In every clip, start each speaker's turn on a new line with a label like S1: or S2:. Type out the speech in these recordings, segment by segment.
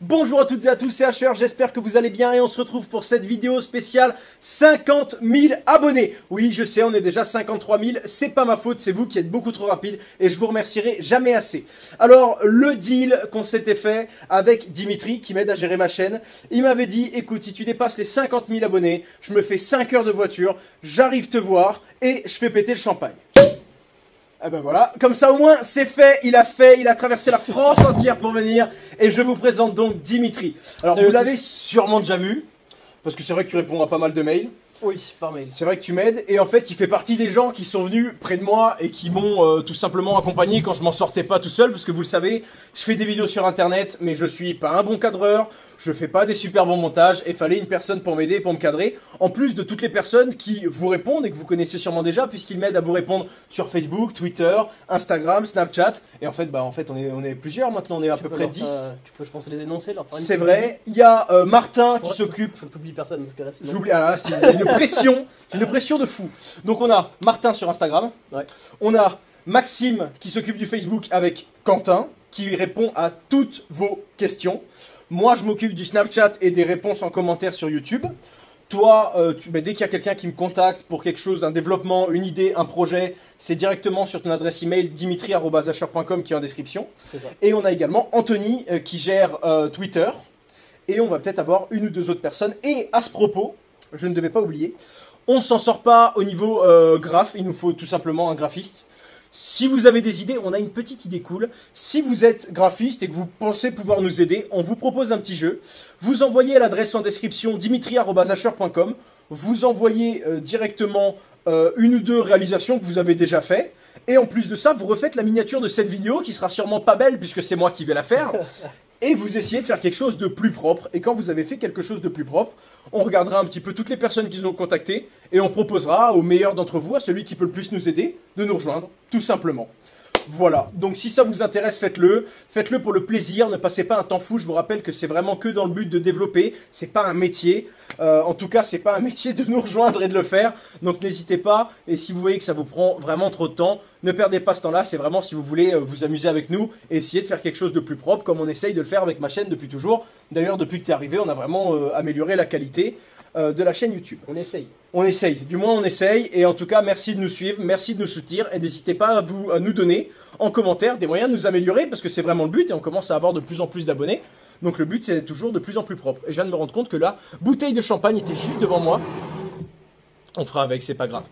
S1: Bonjour à toutes et à tous, c'est Asher, j'espère que vous allez bien et on se retrouve pour cette vidéo spéciale 50 000 abonnés. Oui, je sais, on est déjà 53 000, c'est pas ma faute, c'est vous qui êtes beaucoup trop rapide et je vous remercierai jamais assez. Alors, le deal qu'on s'était fait avec Dimitri, qui m'aide à gérer ma chaîne, il m'avait dit, écoute, si tu dépasses les 50 000 abonnés, je me fais 5 heures de voiture, j'arrive te voir et je fais péter le champagne. Ah ben voilà, comme ça au moins c'est fait, il a traversé la France entière pour venir et je vous présente donc Dimitri. Alors vous l'avez sûrement déjà vu, parce que c'est vrai que tu réponds à pas mal de mails.
S2: Oui, par mail.
S1: C'est vrai que tu m'aides et en fait il fait partie des gens qui sont venus près de moi et qui m'ont tout simplement accompagné quand je m'en sortais pas tout seul, parce que vous le savez, je fais des vidéos sur internet mais je suis pas un bon cadreur, je fais pas des super bons montages et fallait une personne pour m'aider, pour me cadrer, en plus de toutes les personnes qui vous répondent et que vous connaissez sûrement déjà, puisqu'ils m'aident à vous répondre sur Facebook, Twitter, Instagram, Snapchat, et en fait on est plusieurs maintenant, on est à peu près 10.
S2: Tu peux je pense les énoncer, leur faire une
S1: c'est vrai, il y a Martin qui
S2: Ouais,
S1: s'occupe.
S2: Faut que t'oublies personne parce que là sinon...
S1: J'oublie, ah là, j'ai une pression de fou. Donc on a Martin sur Instagram,
S2: Ouais.
S1: on a Maxime qui s'occupe du Facebook avec Quentin, qui répond à toutes vos questions. Moi je m'occupe du Snapchat et des réponses en commentaire sur YouTube. Toi, dès qu'il y a quelqu'un qui me contacte pour quelque chose, un développement, une idée, un projet, c'est directement sur ton adresse email dimitri@asher.com qui est en description.
S2: C'est ça.
S1: Et on a également Anthony qui gère Twitter. Et on va peut-être avoir une ou deux autres personnes. Et à ce propos, je ne devais pas oublier, on s'en sort pas au niveau graphe, il nous faut tout simplement un graphiste. Si vous avez des idées, on a une petite idée cool. Si vous êtes graphiste et que vous pensez pouvoir nous aider, on vous propose un petit jeu. Vous envoyez à l'adresse en description dimitri@asher.com. Vous envoyez directement une ou deux réalisations que vous avez déjà fait. Et en plus de ça, vous refaites la miniature de cette vidéo qui sera sûrement pas belle puisque c'est moi qui vais la faire. Et vous essayez de faire quelque chose de plus propre. Et quand vous avez fait quelque chose de plus propre, on regardera un petit peu toutes les personnes qui nous ont contactés et on proposera au meilleur d'entre vous, à celui qui peut le plus nous aider, de nous rejoindre, tout simplement. Voilà, donc si ça vous intéresse, faites-le. Faites-le pour le plaisir, ne passez pas un temps fou. Je vous rappelle que c'est vraiment que dans le but de développer. C'est pas un métier. En tout cas, c'est pas un métier de nous rejoindre et de le faire. Donc n'hésitez pas. Et si vous voyez que ça vous prend vraiment trop de temps, ne perdez pas ce temps-là. C'est vraiment si vous voulez vous amuser avec nous et essayer de faire quelque chose de plus propre, comme on essaye de le faire avec ma chaîne depuis toujours. D'ailleurs, depuis que tu es arrivé, on a vraiment amélioré la qualité de la chaîne YouTube.
S2: On essaye.
S1: On essaye, du moins on essaye, et en tout cas merci de nous suivre, merci de nous soutenir, et n'hésitez pas à nous donner en commentaire des moyens de nous améliorer, parce que c'est vraiment le but, et on commence à avoir de plus en plus d'abonnés, donc le but c'est d'être toujours de plus en plus propre. Et je viens de me rendre compte que la bouteille de champagne était juste devant moi. On fera avec, c'est pas grave.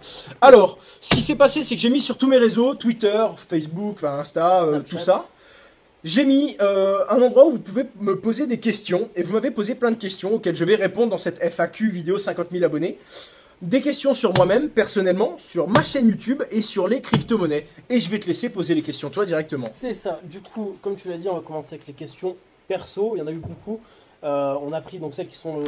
S1: Alors, ce qui s'est passé, c'est que j'ai mis sur tous mes réseaux, Twitter, Facebook, enfin Insta, tout ça. J'ai mis un endroit où vous pouvez me poser des questions, et vous m'avez posé plein de questions auxquelles je vais répondre dans cette FAQ vidéo 50 000 abonnés. Des questions sur moi-même, personnellement, sur ma chaîne YouTube et sur les crypto-monnaies. Et je vais te laisser poser les questions, toi, directement.
S2: C'est ça. Du coup, comme tu l'as dit, on va commencer avec les questions perso. Il y en a eu beaucoup. On a pris donc celles qui sont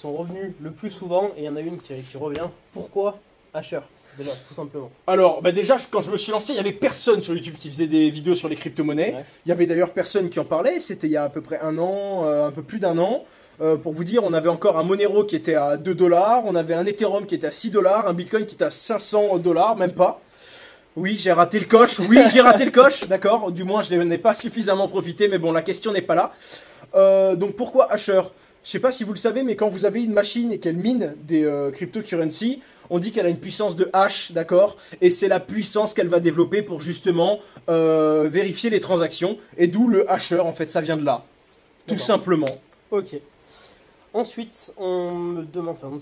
S2: revenues le plus souvent, et il y en a une qui revient. Pourquoi Asher? Déjà, tout simplement.
S1: Alors, déjà, quand je me suis lancé, il n'y avait personne sur YouTube qui faisait des vidéos sur les crypto-monnaies.
S2: Ouais.
S1: Il y avait d'ailleurs personne qui en parlait. C'était il y a à peu près un an, un peu plus d'un an. Pour vous dire, on avait encore un Monero qui était à 2 $, on avait un Ethereum qui était à 6 $, un Bitcoin qui était à 500 $, même pas. Oui, j'ai raté le coche, d'accord. Du moins, je n'en ai pas suffisamment profité, mais bon, la question n'est pas là. Donc pourquoi Asher? Je sais pas si vous le savez, mais quand vous avez une machine et qu'elle mine des cryptocurrencies, on dit qu'elle a une puissance de hash, d'accord? Et c'est la puissance qu'elle va développer pour justement vérifier les transactions. Et d'où le hasher, en fait, ça vient de là. Tout simplement.
S2: Ok. Ensuite, on nous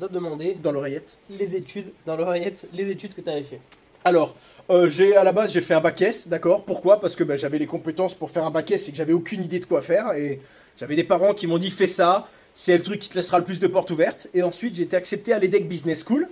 S2: a demandé
S1: Dans l'oreillette.
S2: les études, dans l'oreillette, les études que tu avais fait.
S1: Alors, à la base, j'ai fait un bac S, d'accord? Pourquoi? Parce que j'avais les compétences pour faire un bac S et que j'avais aucune idée de quoi faire. Et j'avais des parents qui m'ont dit, fais ça, c'est le truc qui te laissera le plus de portes ouvertes. Et ensuite, j'ai été accepté à l'EDEC Business School.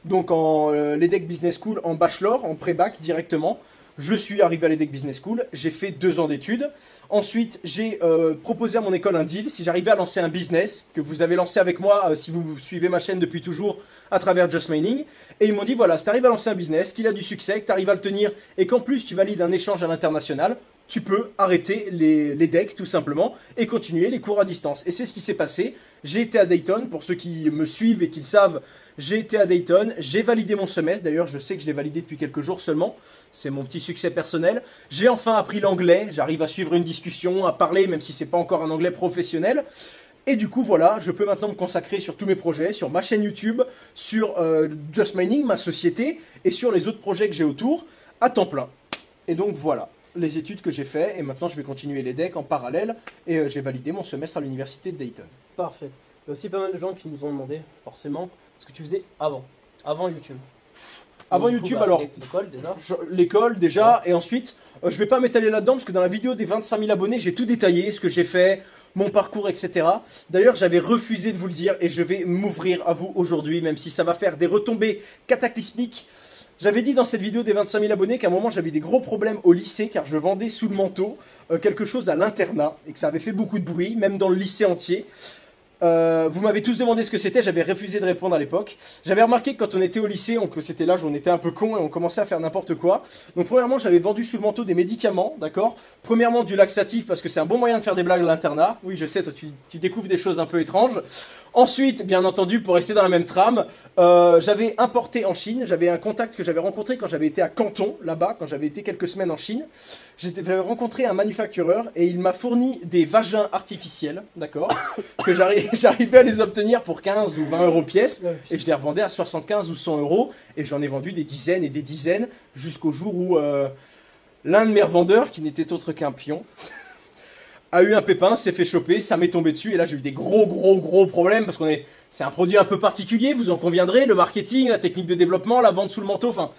S1: Donc, l'EDEC Business School en bachelor, en pré-bac directement. Je suis arrivé à l'EDEC Business School, j'ai fait 2 ans d'études. Ensuite, j'ai proposé à mon école un deal. Si j'arrivais à lancer un business, que vous avez lancé avec moi, si vous suivez ma chaîne depuis toujours, à travers Just Mining. Et ils m'ont dit, voilà, si tu arrives à lancer un business, qu'il a du succès, que tu arrives à le tenir, et qu'en plus tu valides un échange à l'international, tu peux arrêter les decks tout simplement et continuer les cours à distance. Et c'est ce qui s'est passé. J'ai été à Dayton, pour ceux qui me suivent et qui le savent, j'ai été à Dayton, j'ai validé mon semestre, d'ailleurs je sais que je l'ai validé depuis quelques jours seulement, c'est mon petit succès personnel. J'ai enfin appris l'anglais, j'arrive à suivre une discussion, à parler même si c'est pas encore un anglais professionnel. Et du coup, voilà, je peux maintenant me consacrer sur tous mes projets, sur ma chaîne YouTube, sur Just Mining, ma société, et sur les autres projets que j'ai autour, à temps plein. Et donc voilà, les études que j'ai fait, et maintenant je vais continuer les decks en parallèle, et j'ai validé mon semestre à l'université de Dayton.
S2: Parfait. Il y a aussi pas mal de gens qui nous ont demandé, forcément, ce que tu faisais avant YouTube.
S1: Avant
S2: Donc, du coup,
S1: YouTube,
S2: bah,
S1: alors,
S2: l'école déjà.
S1: l'école déjà, et ensuite, je vais pas m'étaler là-dedans, parce que dans la vidéo des 25 000 abonnés, j'ai tout détaillé, ce que j'ai fait, mon parcours, etc. D'ailleurs, j'avais refusé de vous le dire, et je vais m'ouvrir à vous aujourd'hui, même si ça va faire des retombées cataclysmiques. J'avais dit dans cette vidéo des 25 000 abonnés qu'à un moment j'avais des gros problèmes au lycée car je vendais sous le manteau quelque chose à l'internat et que ça avait fait beaucoup de bruit, même dans le lycée entier. Vous m'avez tous demandé ce que c'était, j'avais refusé de répondre à l'époque. J'avais remarqué que quand on était au lycée, c'était l'âge où on était un peu con et on commençait à faire n'importe quoi. Donc premièrement, j'avais vendu sous le manteau des médicaments, d'accord. Premièrement, du laxatif parce que c'est un bon moyen de faire des blagues à l'internat. Oui, je sais, toi, tu découvres des choses un peu étranges. Ensuite, bien entendu, pour rester dans la même trame, j'avais importé en Chine. J'avais un contact que j'avais rencontré quand j'avais été à Canton, là-bas, quand j'avais été quelques semaines en Chine. J'avais rencontré un manufactureur et il m'a fourni des vagins artificiels, d'accord, que j'arrivais à les obtenir pour 15 ou 20 euros pièce et je les revendais à 75 ou 100 euros et j'en ai vendu des dizaines et des dizaines jusqu'au jour où l'un de mes revendeurs, qui n'était autre qu'un pion, a eu un pépin, s'est fait choper, ça m'est tombé dessus et là j'ai eu des gros problèmes parce c'est un produit un peu particulier, vous en conviendrez, le marketing, la technique de développement, la vente sous le manteau, enfin.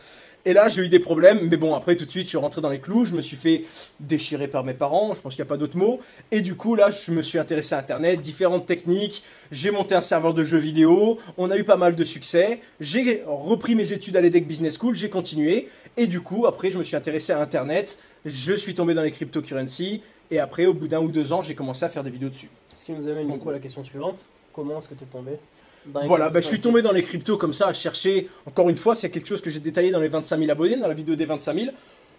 S1: Et là j'ai eu des problèmes, mais bon après tout de suite je suis rentré dans les clous, je me suis fait déchirer par mes parents, je pense qu'il n'y a pas d'autre mot. Et du coup là je me suis intéressé à internet, différentes techniques, j'ai monté un serveur de jeux vidéo, on a eu pas mal de succès, j'ai repris mes études à l'EDEC Business School, j'ai continué. Et du coup après je me suis intéressé à internet, je suis tombé dans les cryptocurrencies. Et après, au bout d'1 ou 2 ans, j'ai commencé à faire des vidéos dessus.
S2: Ce qui nous amène du coup à la question suivante. Comment est-ce que tu es tombé dans les
S1: Voilà, je suis tombé dans les cryptos comme ça, à chercher, encore une fois, c'est quelque chose que j'ai détaillé dans les 25 000 abonnés, dans la vidéo des 25 000.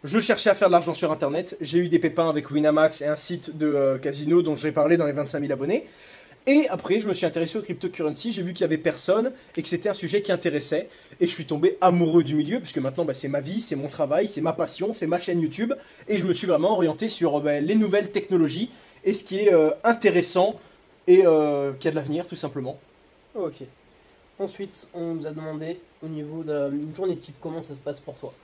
S1: Je cherchais à faire de l'argent sur Internet. J'ai eu des pépins avec Winamax et un site de casino dont j'ai parlé dans les 25 000 abonnés. Et après, je me suis intéressé aux cryptocurrencies, j'ai vu qu'il y avait personne et que c'était un sujet qui intéressait. Et je suis tombé amoureux du milieu, puisque maintenant, c'est ma vie, c'est mon travail, c'est ma passion, c'est ma chaîne YouTube. Et je me suis vraiment orienté sur les nouvelles technologies et ce qui est intéressant et qui a de l'avenir, tout simplement.
S2: Ok. Ensuite, on nous a demandé au niveau d'une journée type, comment ça se passe pour toi?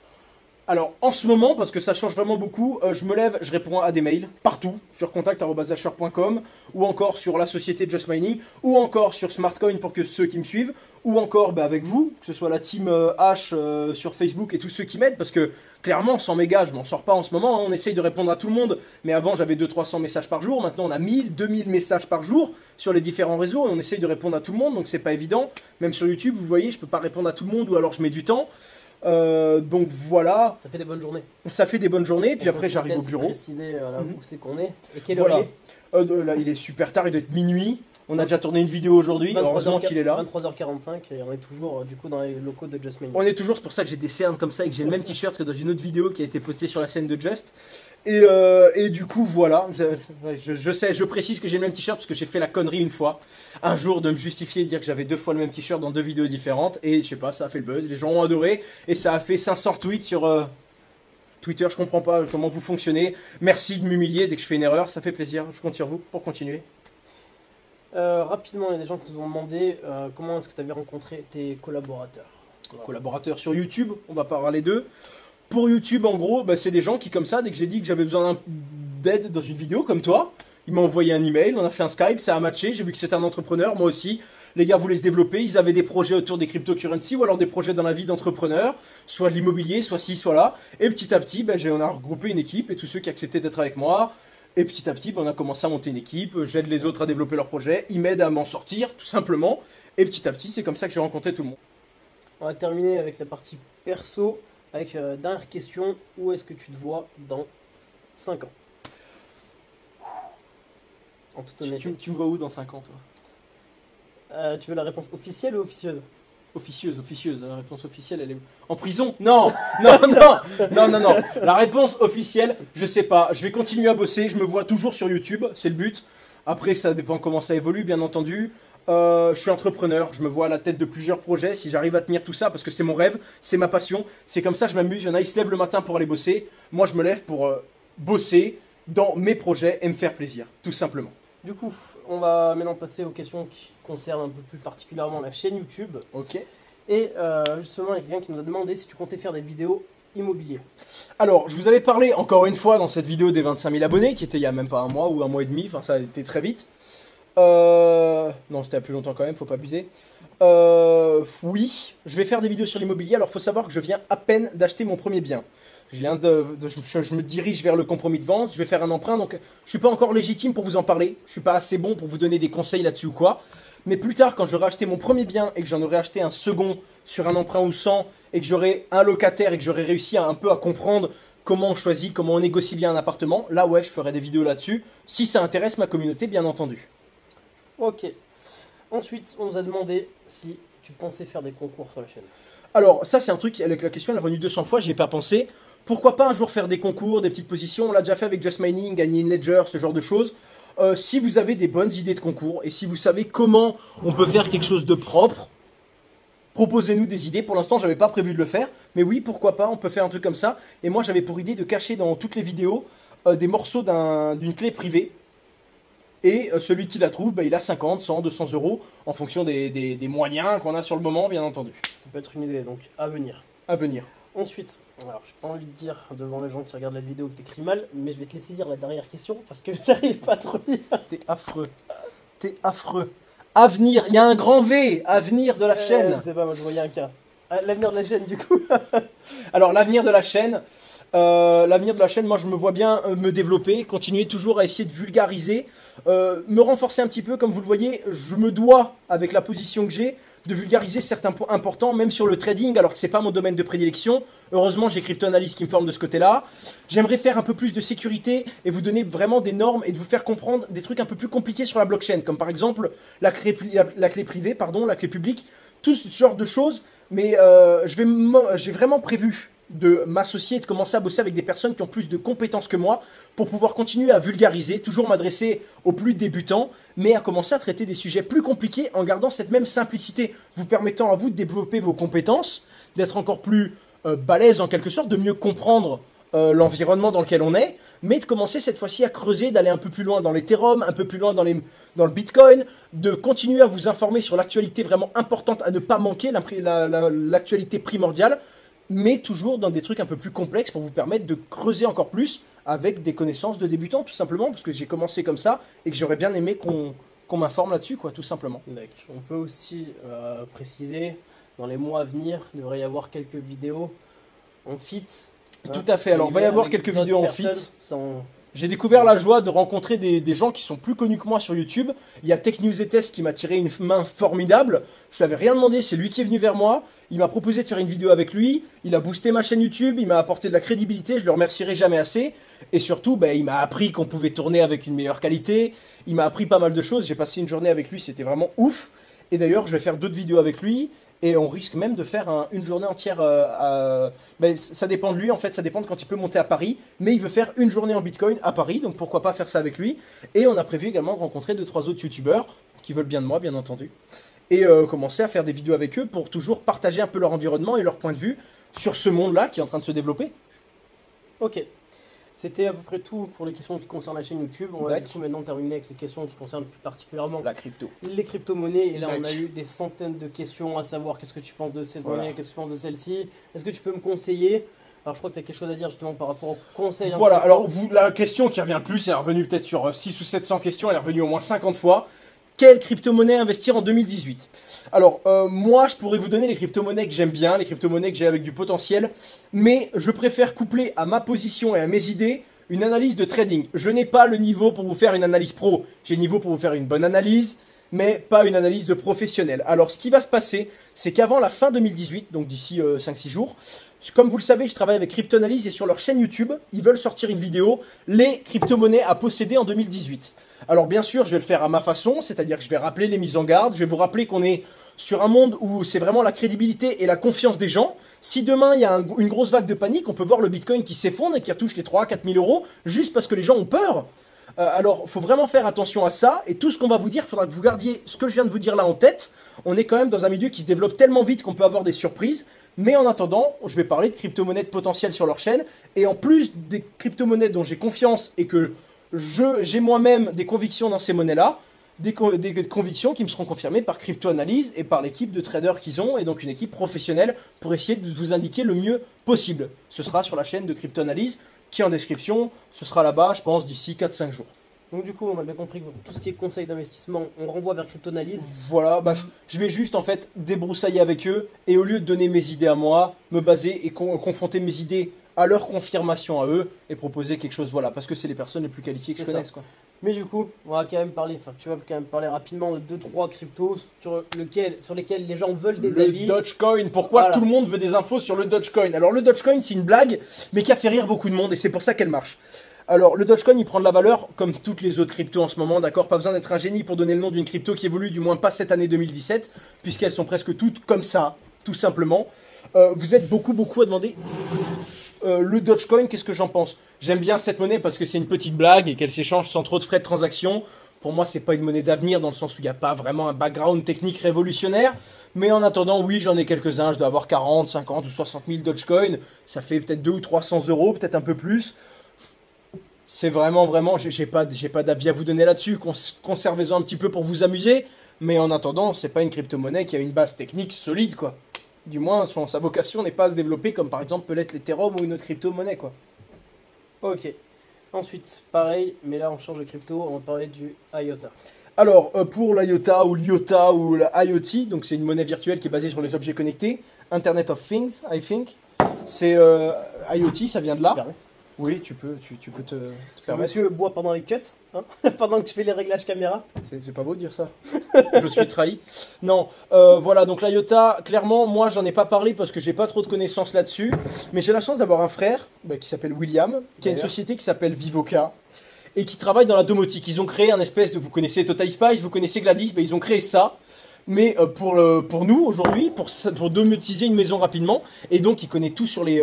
S1: Alors, en ce moment, parce que ça change vraiment beaucoup, je me lève, je réponds à des mails, partout, sur contact@asher.com, ou encore sur la société Just Mining, ou encore sur Smartcoin pour que ceux qui me suivent, ou encore avec vous, que ce soit la team H sur Facebook et tous ceux qui m'aident, parce que clairement, 100 mégas, je m'en sors pas en ce moment, hein, on essaye de répondre à tout le monde, mais avant j'avais 200-300 messages par jour, maintenant on a 1000-2000 messages par jour sur les différents réseaux, et on essaye de répondre à tout le monde, donc c'est pas évident, même sur YouTube, vous voyez, je peux pas répondre à tout le monde, ou alors je mets du temps. Donc voilà.
S2: Ça fait des bonnes journées.
S1: Ça fait des bonnes journées, puis
S2: On
S1: après
S2: peut
S1: j'arrive au
S2: peut-être
S1: bureau.
S2: préciser où c'est qu'on est et quelle
S1: Voilà.
S2: heure il est.
S1: Là il est super tard, il doit être minuit. On a déjà tourné une vidéo aujourd'hui, heureusement qu'il est là.
S2: 23h45 et on est toujours du coup dans les locaux de Just Mining.
S1: On est toujours, c'est pour ça que j'ai des cernes comme ça et que j'ai le même t-shirt que dans une autre vidéo qui a été postée sur la chaîne de Just. Et du coup voilà, je sais, je précise que j'ai le même t-shirt parce que j'ai fait la connerie une fois, un jour de me justifier et de dire que j'avais 2 fois le même t-shirt dans 2 vidéos différentes et je sais pas, ça a fait le buzz, les gens ont adoré et ça a fait 500 tweets sur Twitter, je comprends pas comment vous fonctionnez. Merci de m'humilier dès que je fais une erreur, ça fait plaisir, je compte sur vous pour continuer.
S2: Rapidement, il y a des gens qui nous ont demandé comment est-ce que tu avais rencontré tes collaborateurs.
S1: Collaborateurs sur YouTube, on va parler d'eux. Pour YouTube, en gros, c'est des gens qui, comme ça, dès que j'ai dit que j'avais besoin d'aide dans une vidéo, comme toi, ils m'ont envoyé un email, on a fait un Skype, ça a matché, j'ai vu que c'était un entrepreneur, moi aussi. Les gars voulaient se développer, ils avaient des projets autour des cryptocurrencies ou alors des projets dans la vie d'entrepreneur, soit de l'immobilier, soit ci, soit là. Et petit à petit, on a regroupé une équipe et tous ceux qui acceptaient d'être avec moi. Et petit à petit, on a commencé à monter une équipe, j'aide les autres à développer leurs projets, ils m'aident à m'en sortir, tout simplement. Et petit à petit, c'est comme ça que j'ai rencontré tout le monde.
S2: On va terminer avec la partie perso, avec dernière question, où est-ce que tu te vois dans 5 ans? En toute honnêteté.
S1: Tu me vois où dans 5 ans, toi?
S2: Tu veux la réponse officielle ou officieuse?
S1: Officieuse. La réponse officielle, elle est en prison. Non, non. La réponse officielle, je sais pas. Je vais continuer à bosser. Je me vois toujours sur YouTube, c'est le but. Après, ça dépend comment ça évolue, bien entendu. Je suis entrepreneur, je me vois à la tête de plusieurs projets. Si j'arrive à tenir tout ça, parce que c'est mon rêve, c'est ma passion, c'est comme ça, je m'amuse. Il y en a, ils se lèvent le matin pour aller bosser. Moi, je me lève pour bosser dans mes projets et me faire plaisir, tout simplement.
S2: Du coup, on va maintenant passer aux questions qui concernent un peu plus particulièrement la chaîne YouTube.
S1: Ok.
S2: Et justement, il y a quelqu'un qui nous a demandé si tu comptais faire des vidéos immobilières.
S1: Alors, je vous avais parlé encore une fois dans cette vidéo des 25 000 abonnés, qui était il y a même pas un mois ou un mois et demi, enfin ça a été très vite. Non, c'était à plus longtemps quand même, faut pas abuser. Oui, je vais faire des vidéos sur l'immobilier. Alors, faut savoir que je viens à peine d'acheter mon premier bien. Je me dirige vers le compromis de vente, je vais faire un emprunt, donc je suis pas encore légitime pour vous en parler. Je suis pas assez bon pour vous donner des conseils là-dessus ou quoi. Mais plus tard, quand j'aurai acheté mon premier bien et que j'en aurai acheté un second sur un emprunt ou sans, et que j'aurai un locataire et que j'aurai réussi un peu à comprendre comment on choisit, comment on négocie bien un appartement, là ouais, je ferai des vidéos là-dessus, si ça intéresse ma communauté, bien entendu.
S2: Ok. Ensuite, on nous a demandé si tu pensais faire des concours sur la chaîne.
S1: Alors, ça, c'est un truc, la question, elle est revenue 200 fois, j'y ai pas pensé. Pourquoi pas un jour faire des concours, des petites positions? On l'a déjà fait avec Just Mining, gagner une Ledger, ce genre de choses. Si vous avez des bonnes idées de concours et si vous savez comment on peut faire quelque chose de propre, proposez-nous des idées. Pour l'instant, j'avais pas prévu de le faire, mais oui, pourquoi pas, on peut faire un truc comme ça. Et moi, j'avais pour idée de cacher dans toutes les vidéos des morceaux d'une clé privée. Et celui qui la trouve, bah, il a 50, 100, 200 euros en fonction des moyens qu'on a sur le moment, bien entendu.
S2: Ça peut être une idée, donc à venir.
S1: À venir.
S2: Ensuite, alors j'ai pas envie de dire devant les gens qui regardent la vidéo que t'écris mal, mais je vais te laisser dire la dernière question parce que j'arrive pas à trop lire.
S1: T'es affreux. T'es affreux. Avenir, il y a un grand V, avenir de la chaîne.
S2: Je sais pas, moi je voyais un cas. L'avenir de la chaîne du coup.
S1: Alors l'avenir de la chaîne, moi je me vois bien me développer, continuer toujours à essayer de vulgariser, me renforcer un petit peu, comme vous le voyez, je me dois, avec la position que j'ai, de vulgariser certains points importants, même sur le trading, alors que c'est pas mon domaine de prédilection. Heureusement, j'ai CryptoAnalyse qui me forme de ce côté-là. J'aimerais faire un peu plus de sécurité et vous donner vraiment des normes et de vous faire comprendre des trucs un peu plus compliqués sur la blockchain, comme par exemple la clé privée, la clé publique, tout ce genre de choses. Mais j'ai vraiment prévu de m'associer et de commencer à bosser avec des personnes qui ont plus de compétences que moi pour pouvoir continuer à vulgariser, toujours m'adresser aux plus débutants, mais à commencer à traiter des sujets plus compliqués en gardant cette même simplicité, vous permettant à vous de développer vos compétences, d'être encore plus balèze en quelque sorte, de mieux comprendre l'environnement dans lequel on est, mais de commencer cette fois-ci à creuser, d'aller un peu plus loin dans l'Ethereum, un peu plus loin dans le Bitcoin, de continuer à vous informer sur l'actualité vraiment importante à ne pas manquer, l'actualité primordiale, mais toujours dans des trucs un peu plus complexes pour vous permettre de creuser encore plus avec des connaissances de débutants, tout simplement, parce que j'ai commencé comme ça et que j'aurais bien aimé qu'on m'informe là-dessus, quoi, tout simplement.
S2: On peut aussi préciser, dans les mois à venir, il devrait y avoir quelques vidéos en fit.
S1: Tout à fait, alors il va y avoir quelques vidéos en fit. J'ai découvert la joie de rencontrer des gens qui sont plus connus que moi sur YouTube. Il y a Tech News et Test qui m'a tiré une main formidable. Je lui avais rien demandé, c'est lui qui est venu vers moi. Il m'a proposé de faire une vidéo avec lui. Il a boosté ma chaîne YouTube, il m'a apporté de la crédibilité, je le remercierai jamais assez. Et surtout, il m'a appris qu'on pouvait tourner avec une meilleure qualité. Il m'a appris pas mal de choses, j'ai passé une journée avec lui, c'était vraiment ouf. Et d'ailleurs, je vais faire d'autres vidéos avec lui. Et on risque même de faire une journée entière. Ça dépend de lui, en fait, ça dépend de quand il peut monter à Paris. Mais il veut faire une journée en Bitcoin à Paris, donc pourquoi pas faire ça avec lui. Et on a prévu également de rencontrer 2-3 autres youtubeurs qui veulent bien de moi, bien entendu. Et commencer à faire des vidéos avec eux pour toujours partager un peu leur environnement et leur point de vue sur ce monde-là qui est en train de se développer.
S2: Ok. C'était à peu près tout pour les questions qui concernent la chaîne YouTube. On va du coup maintenant terminer avec les questions qui concernent plus particulièrement
S1: la crypto.
S2: Les crypto-monnaies. Et là, on a eu des centaines de questions à savoir qu'est-ce que tu penses de cette monnaie, qu'est-ce que tu penses de celle-ci. Est-ce que tu peux me conseiller? Alors, je crois que tu as quelque chose à dire justement par rapport au conseil.
S1: Voilà, alors la question qui revient le plus, elle est revenue peut-être sur 6 ou 700 questions, elle est revenue au moins 50 fois. Quelle crypto-monnaie investir en 2018? Alors, moi, je pourrais vous donner les crypto-monnaies que j'aime bien, les crypto-monnaies que j'ai avec du potentiel, mais je préfère coupler à ma position et à mes idées une analyse de trading. Je n'ai pas le niveau pour vous faire une analyse pro, j'ai le niveau pour vous faire une bonne analyse, mais pas une analyse de professionnel. Alors, ce qui va se passer, c'est qu'avant la fin 2018, donc d'ici 5-6 jours, comme vous le savez, je travaille avec CryptoAnalyse et sur leur chaîne YouTube, ils veulent sortir une vidéo, les crypto-monnaies à posséder en 2018. Alors bien sûr, je vais le faire à ma façon, c'est-à-dire que je vais rappeler les mises en garde, je vais vous rappeler qu'on est sur un monde où c'est vraiment la crédibilité et la confiance des gens. Si demain il y a une grosse vague de panique, on peut voir le Bitcoin qui s'effondre et qui retouche les 3 à 4 000 euros juste parce que les gens ont peur. Alors, il faut vraiment faire attention à ça, et tout ce qu'on va vous dire, il faudra que vous gardiez ce que je viens de vous dire là en tête. On est quand même dans un milieu qui se développe tellement vite qu'on peut avoir des surprises, mais en attendant, je vais parler de crypto-monnaies potentielles sur leur chaîne, et en plus des crypto-monnaies dont j'ai confiance et que j'ai moi-même des convictions dans ces monnaies-là, des convictions qui me seront confirmées par Crypto-Analyse et par l'équipe de traders qu'ils ont, et donc une équipe professionnelle pour essayer de vous indiquer le mieux possible. Ce sera sur la chaîne de Crypto-Analyse, qui est en description, ce sera là-bas, je pense, d'ici 4-5 jours.
S2: Donc du coup, on a bien compris que tout ce qui est conseil d'investissement, on renvoie vers Crypto-Analyse.
S1: Voilà, bah, je vais juste en fait débroussailler avec eux, et au lieu de donner mes idées à moi, me baser et confronter mes idées à leur confirmation à eux, et proposer quelque chose, voilà, parce que c'est les personnes les plus qualifiées que je connaisse, quoi.
S2: Mais du coup, on va quand même parler, tu vas quand même parler rapidement de 2-3 cryptos sur lesquels les gens veulent des avis.
S1: Le Dogecoin, pourquoi tout le monde veut des infos sur le Dogecoin? Alors le Dogecoin, c'est une blague, mais qui a fait rire beaucoup de monde, et c'est pour ça qu'elle marche. Alors le Dogecoin, il prend de la valeur comme toutes les autres cryptos en ce moment, d'accord? Pas besoin d'être un génie pour donner le nom d'une crypto qui évolue, du moins pas cette année 2017, puisqu'elles sont presque toutes comme ça, tout simplement. Vous êtes beaucoup à demander... le Dogecoin, qu'est-ce que j'en pense? J'aime bien cette monnaie parce que c'est une petite blague et qu'elle s'échange sans trop de frais de transaction. Pour moi, c'est pas une monnaie d'avenir dans le sens où il n'y a pas vraiment un background technique révolutionnaire. Mais en attendant, oui, j'en ai quelques-uns. Je dois avoir 40, 50 ou 60 000 Dogecoin. Ça fait peut-être 200 ou 300 euros, peut-être un peu plus. C'est vraiment, j'ai pas d'avis à vous donner là-dessus. Conservez-en un petit peu pour vous amuser. Mais en attendant, c'est pas une crypto-monnaie qui a une base technique solide, quoi. Du moins, sa vocation n'est pas à se développer comme par exemple peut l'être l'Ethereum ou une autre crypto-monnaie, quoi.
S2: Ok. Ensuite, pareil, mais là on change de crypto, on va parler du IOTA.
S1: Alors, pour l'IOTA ou l'IOTA ou la IoT, donc c'est une monnaie virtuelle qui est basée sur les objets connectés, Internet of Things, I think. C'est IoT, ça vient de là.
S2: Clairement.
S1: Oui, tu peux te permettre.
S2: Monsieur boit pendant les cuts, hein pendant que tu fais les réglages caméra.
S1: C'est pas beau de dire ça. Je suis trahi. Non, voilà, donc l'IOTA, clairement, moi j'en ai pas parlé parce que j'ai pas trop de connaissances là-dessus. Mais j'ai la chance d'avoir un frère qui s'appelle William, qui a une société qui s'appelle Vivoca et qui travaille dans la domotique. Ils ont créé un espèce de... Vous connaissez Total Spice, vous connaissez Gladys, ils ont créé ça. Mais pour nous, aujourd'hui, pour domotiser une maison rapidement, et donc il connaît tout sur les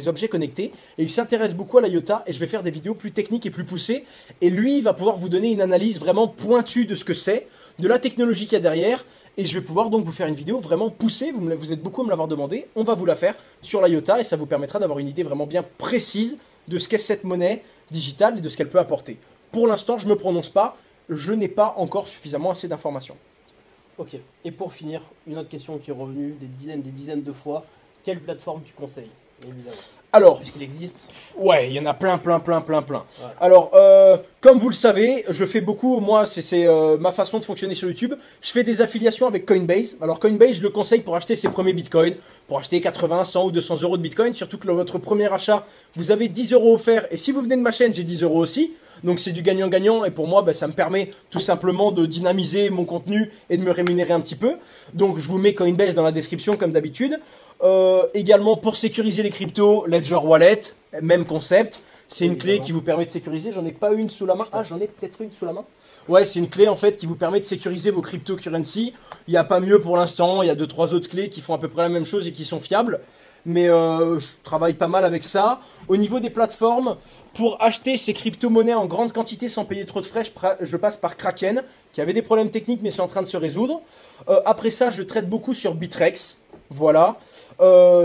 S1: objets connectés, et il s'intéresse beaucoup à l'IOTA, et je vais faire des vidéos plus techniques et plus poussées, et lui, il va pouvoir vous donner une analyse vraiment pointue de ce que c'est, de la technologie qu'il y a derrière, et je vais pouvoir donc vous faire une vidéo vraiment poussée, vous êtes beaucoup à me l'avoir demandé, on va vous la faire sur l'IOTA, et ça vous permettra d'avoir une idée vraiment bien précise de ce qu'est cette monnaie digitale et de ce qu'elle peut apporter. Pour l'instant, je ne me prononce pas, je n'ai pas encore suffisamment assez d'informations.
S2: Ok, et pour finir, une autre question qui est revenue des dizaines de fois. Quelle plateforme tu conseilles, évidemment?
S1: Alors,
S2: puisqu'il existe.
S1: Ouais, il y en a plein.
S2: Ouais.
S1: Alors, comme vous le savez, je fais beaucoup, moi, c'est ma façon de fonctionner sur YouTube. Je fais des affiliations avec Coinbase. Alors, Coinbase, je le conseille pour acheter ses premiers bitcoins, pour acheter 80, 100 ou 200 euros de bitcoin. Surtout que votre premier achat, vous avez 10 euros offerts. Et si vous venez de ma chaîne, j'ai 10 euros aussi. Donc, c'est du gagnant-gagnant. Et pour moi, ça me permet tout simplement de dynamiser mon contenu et de me rémunérer un petit peu. Donc, je vous mets Coinbase dans la description, comme d'habitude. Également pour sécuriser les cryptos, Ledger Wallet, même concept. C'est une clé qui vous permet de sécuriser. J'en ai pas une sous la main. Ah, j'en ai peut-être une sous la main. Ouais, c'est une clé en fait qui vous permet de sécuriser vos cryptocurrencies. Il n'y a pas mieux pour l'instant. Il y a 2-3 autres clés qui font à peu près la même chose et qui sont fiables. Mais je travaille pas mal avec ça. Au niveau des plateformes, pour acheter ces crypto-monnaies en grande quantité sans payer trop de frais, je passe par Kraken, qui avait des problèmes techniques mais c'est en train de se résoudre. Après ça, je traite beaucoup sur Bitrex. Voilà.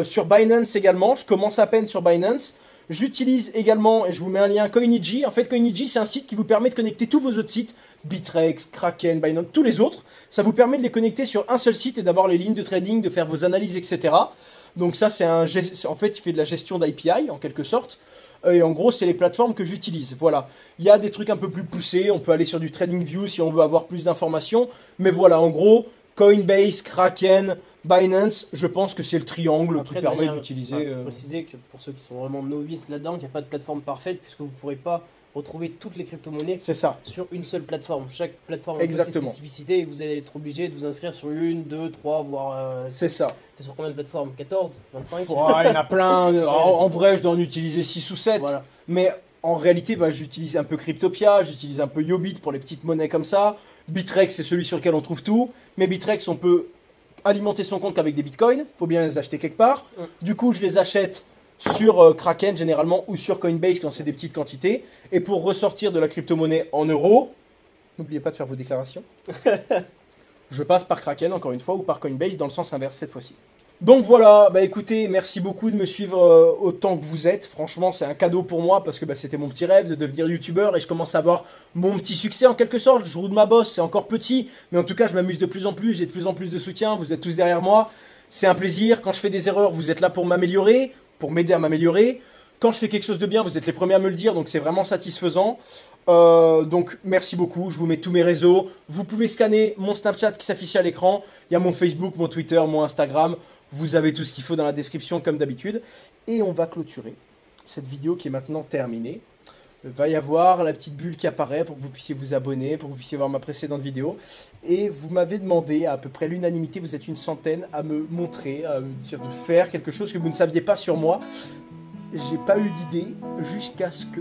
S1: Sur Binance également, je commence à peine sur Binance. J'utilise également, et je vous mets un lien, Coiniji. En fait, Coiniji, c'est un site qui vous permet de connecter tous vos autres sites, Bitrex, Kraken, Binance, tous les autres. Ça vous permet de les connecter sur un seul site et d'avoir les lignes de trading, de faire vos analyses, etc. Donc ça, en fait, il fait de la gestion d'API, en quelque sorte. Et en gros, c'est les plateformes que j'utilise. Voilà. Il y a des trucs un peu plus poussés. On peut aller sur du TradingView si on veut avoir plus d'informations. Mais voilà, en gros, Coinbase, Kraken, Binance, je pense que c'est le triangle qui permet d'utiliser.
S2: Il faut préciser que pour ceux qui sont vraiment novices là-dedans, qu'il n'y a pas de plateforme parfaite puisque vous ne pourrez pas retrouver toutes les crypto-monnaies sur une seule plateforme. Chaque plateforme a ses spécificités et vous allez être obligé de vous inscrire sur 1, 2, 3, voire...
S1: c'est ça.
S2: C'est sur combien de plateformes? 14, 25?
S1: Il y en a plein. En vrai, je dois en utiliser 6 ou 7. Voilà. Mais En réalité, bah, j'utilise un peu Cryptopia, j'utilise un peu Yobit pour les petites monnaies comme ça. Bitrex, c'est celui sur lequel on trouve tout. Mais Bitrex, on peut alimenter son compte avec des bitcoins. Faut bien les acheter quelque part. Du coup, je les achète sur Kraken généralement ou sur Coinbase quand c'est des petites quantités. Et pour ressortir de la crypto-monnaie en euros, n'oubliez pas de faire vos déclarations. Je passe par Kraken encore une fois ou par Coinbase dans le sens inverse cette fois-ci. Donc voilà, bah écoutez, merci beaucoup de me suivre autant que vous êtes. Franchement, c'est un cadeau pour moi parce que bah, c'était mon petit rêve de devenir youtubeur et je commence à avoir mon petit succès en quelque sorte. Je roule ma bosse, c'est encore petit, mais en tout cas, je m'amuse de plus en plus. J'ai de plus en plus de soutien. Vous êtes tous derrière moi. C'est un plaisir. Quand je fais des erreurs, vous êtes là pour m'améliorer, pour m'aider à m'améliorer. Quand je fais quelque chose de bien, vous êtes les premiers à me le dire, donc c'est vraiment satisfaisant. Donc merci beaucoup, je vous mets tous mes réseaux. Vous pouvez scanner mon Snapchat qui s'affiche à l'écran. Il y a mon Facebook, mon Twitter, mon Instagram. Vous avez tout ce qu'il faut dans la description comme d'habitude. Et on va clôturer cette vidéo qui est maintenant terminée. Il va y avoir la petite bulle qui apparaît pour que vous puissiez vous abonner, pour que vous puissiez voir ma précédente vidéo. Et vous m'avez demandé, à peu près l'unanimité, vous êtes une centaine, à me montrer, à me dire de faire quelque chose que vous ne saviez pas sur moi. J'ai pas eu d'idée jusqu'à ce que...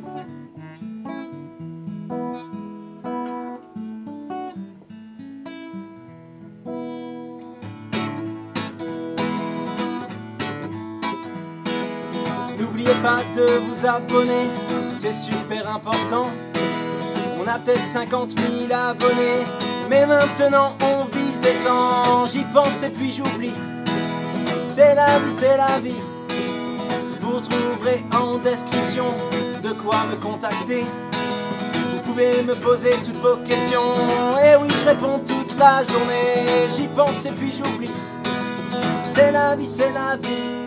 S1: N'oubliez pas de vous abonner, c'est super important. On a peut-être 50 000 abonnés, mais maintenant on vise les 100. J'y pense et puis j'oublie, c'est la vie, c'est la vie. Vous trouverez en description de quoi me contacter. Vous pouvez me poser toutes vos questions, et oui je réponds toute la journée. J'y pense et puis j'oublie, c'est la vie, c'est la vie.